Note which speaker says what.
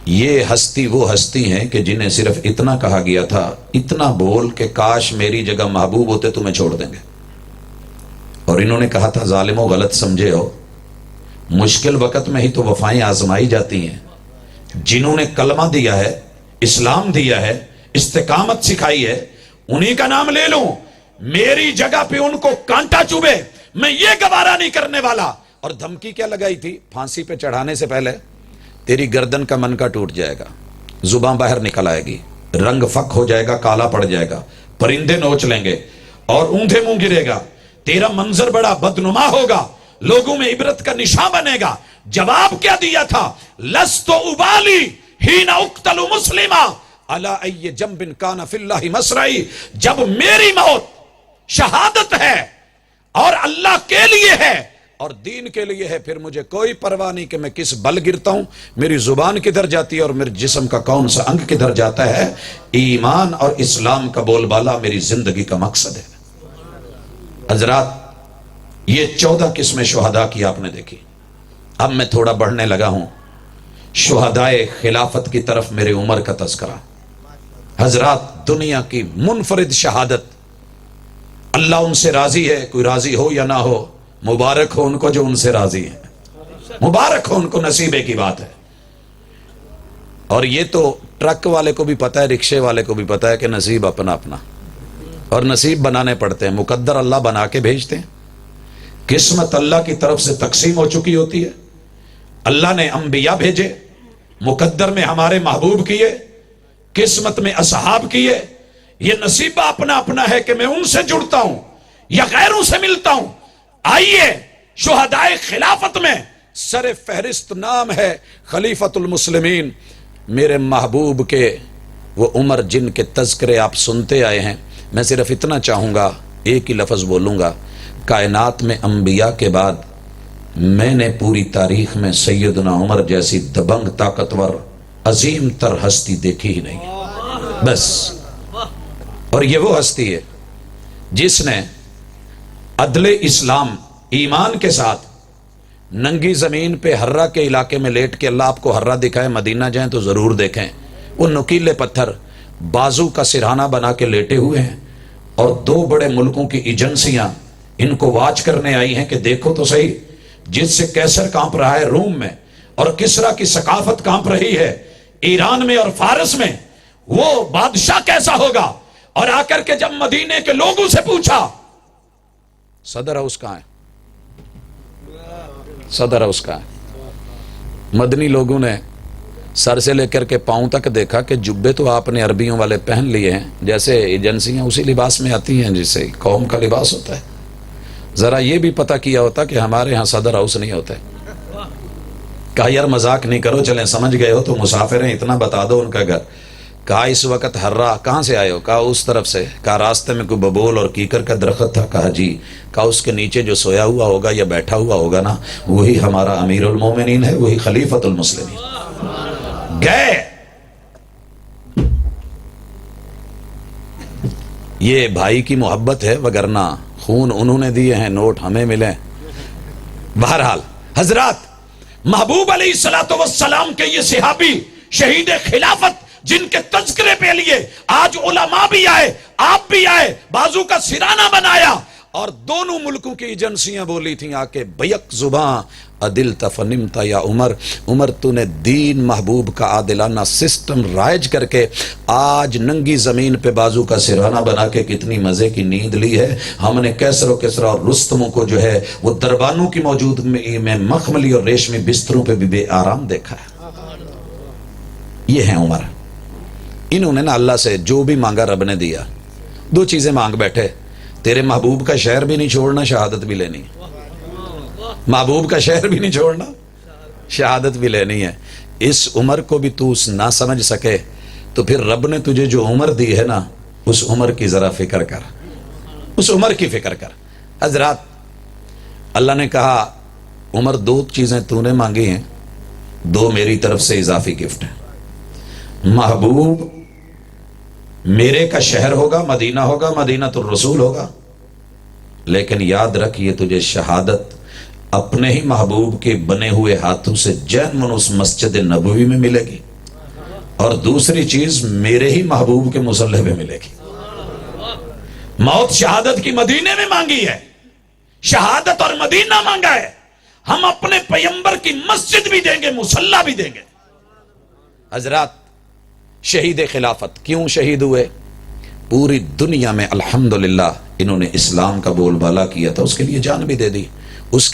Speaker 1: یہ ہستی وہ ہستی ہیں کہ جنہیں صرف اتنا کہا گیا تھا، اتنا بول کہ کاش میری جگہ محبوب ہوتے تمہیں چھوڑ دیں گے، اور انہوں نے کہا تھا ظالموں غلط سمجھے ہو، مشکل وقت میں ہی تو وفائیں آزمائی جاتی ہیں۔ جنہوں نے کلمہ دیا ہے، اسلام دیا ہے، استقامت سکھائی ہے، انہی کا نام لے لوں، میری جگہ پہ ان کو کانٹا چوبے میں یہ گوارا نہیں کرنے والا۔ اور دھمکی کیا لگائی تھی؟ پھانسی پہ چڑھانے سے پہلے تیری گردن کا منکا ٹوٹ جائے گا، زباں باہر نکل آئے گی، رنگ فک ہو جائے گا، کالا پڑ جائے گا، پرندے نوچ لیں گے اور اونھے منہ گرے گا، تیرا منظر بڑا بدنما ہوگا، لوگوں میں عبرت کا نشان بنے گا۔ جواب کیا دیا تھا؟ لست ابالی حین اقتل مسلما علی ای جنب کان فی اللہ مسرعی، جب میری موت شہادت ہے اور اللہ کے لیے ہے اور دین کے لیے ہے، پھر مجھے کوئی پرواہ نہیں کہ میں کس بل گرتا ہوں، میری زبان کدھر جاتی ہے اور میرے جسم کا کون سا انگ کدھر جاتا ہے۔ ایمان اور اسلام کا بول بالا میری زندگی کا مقصد ہے۔ حضرات، یہ 14 قسمیں شہداء کی آپ نے دیکھی۔ اب میں تھوڑا بڑھنے لگا ہوں شہدائے خلافت کی طرف، میرے عمر کا تذکرہ۔ حضرات، دنیا کی منفرد شہادت، اللہ ان سے راضی ہے، کوئی راضی ہو یا نہ ہو، مبارک ہو ان کو جو ان سے راضی ہیں، مبارک ہو ان کو، نصیبے کی بات ہے۔ اور یہ تو ٹرک والے کو بھی پتا ہے، رکشے والے کو بھی پتا ہے کہ نصیب اپنا اپنا، اور نصیب بنانے پڑتے ہیں، مقدر اللہ بنا کے بھیجتے ہیں، قسمت اللہ کی طرف سے تقسیم ہو چکی ہوتی ہے۔ اللہ نے انبیاء بھیجے، مقدر میں ہمارے محبوب کیے، قسمت میں اصحاب کیے، یہ نصیبہ اپنا اپنا ہے کہ میں ان سے جڑتا ہوں یا غیروں سے ملتا ہوں۔ آئیے، شہدائے خلافت میں سر فہرست نام ہے خلیفۃ المسلمین، میرے محبوب کے وہ عمر جن کے تذکرے آپ سنتے آئے ہیں۔ میں صرف اتنا چاہوں گا، ایک ہی لفظ بولوں گا، کائنات میں انبیاء کے بعد میں نے پوری تاریخ میں سیدنا عمر جیسی دبنگ طاقتور عظیم تر ہستی دیکھی ہی نہیں، بس۔ اور یہ وہ ہستی ہے جس نے عدل اسلام ایمان کے ساتھ ننگی زمین پہ ہررا کے علاقے میں لیٹ کے، اللہ آپ کو ہررا دکھائے، مدینہ جائیں تو ضرور دیکھیں، وہ نکیلے پتھر بازو کا سرہانہ بنا کے لیٹے ہوئے ہیں، اور 2 بڑے ملکوں کی ایجنسیاں ان کو واچ کرنے آئی ہیں کہ دیکھو تو صحیح، جس سے کیسر کانپ رہا ہے روم میں، اور کسرا کی ثقافت کانپ رہی ہے ایران میں اور فارس میں، وہ بادشاہ کیسا ہوگا۔ اور آ کر کے جب مدینے کے لوگوں سے پوچھا، صدر ہاؤس کہاں ہے، صدر ہاؤس کہاں ہے، مدنی لوگوں نے سر سے لے کر کے پاؤں تک دیکھا کہ جبے تو آپ نے عربیوں والے پہن لیے ہیں، جیسے ایجنسیاں اسی لباس میں آتی ہیں جسے قوم کا لباس ہوتا ہے، ذرا یہ بھی پتہ کیا ہوتا کہ ہمارے ہاں صدر ہاؤس نہیں ہوتا ہے۔ کہا یار مذاق نہیں کرو، چلیں سمجھ گئے ہو تو مسافر ہیں، اتنا بتا دو ان کا گھر۔ کہا اس وقت ہررا کہاں سے آئے ہو؟ کہا اس طرف سے۔ کہا راستے میں کوئی ببول اور کیکر کا درخت تھا؟ کہا جی۔ کہا اس کے نیچے جو سویا ہوا ہوگا یا بیٹھا ہوا ہوگا نا، وہی ہمارا امیر المومنین ہے، وہی خلیفۃ المسلمین۔ گئے، یہ بھائی کی محبت ہے، وگرنہ خون انہوں نے دیے ہیں، نوٹ ہمیں ملے۔ بہرحال حضرات، محبوب علیہ الصلوۃ والسلام کے یہ صحابی شہید خلافت جن کے تذکرے پہ لیے آج علماء بھی آئے، آپ بھی آئے، بازو کا سرانہ بنایا، اور دونوں ملکوں کی ایجنسیاں بولی تھیں آ کے بیک زباں عدلت فنمت یا عمر، عمر تو نے دین محبوب کا عادلانہ سسٹم رائج کر کے آج ننگی زمین پہ بازو کا سرانہ بنا کے کتنی مزے کی نیند لی ہے۔ ہم نے کیسر و کسرا اور رستموں کو جو ہے وہ دربانوں کی موجود میں مخملی اور ریشمی بستروں پہ بھی بے آرام دیکھا ہے۔ یہ ہیں عمر، انہوں نے نا اللہ سے جو بھی مانگا رب نے دیا۔ 2 چیزیں مانگ بیٹھے، تیرے محبوب کا شہر بھی نہیں چھوڑنا، شہادت بھی لینی، محبوب کا شہر بھی نہیں چھوڑنا، شہادت بھی لینی ہے۔ اس عمر کو بھی تو نہ سمجھ سکے تو پھر رب نے تجھے جو عمر دی ہے نا، اس عمر کی ذرا فکر کر، اس عمر کی فکر کر۔ حضرات، اللہ نے کہا عمر 2 چیزیں تو نے مانگی ہیں، 2 میری طرف سے اضافی گفٹ ہیں۔ محبوب میرے کا شہر ہوگا، مدینہ ہوگا، مدینہ الرسول ہوگا، لیکن یاد رکھ یہ تجھے شہادت اپنے ہی محبوب کے بنے ہوئے ہاتھوں سے جین من اس مسجد نبوی میں ملے گی۔ اور دوسری چیز میرے ہی محبوب کے مصلح پہ ملے گی۔ موت شہادت کی مدینے میں مانگی ہے، شہادت اور مدینہ مانگا ہے، ہم اپنے پیغمبر کی مسجد بھی دیں گے، مصلی بھی دیں گے۔ حضرات، شہید خلافت کیوں شہید ہوئے؟ پوری دنیا میں الحمدللہ انہوں نے اسلام کا بول بالا کیا تھا، اس کے لیے جان بھی دے دی۔ اس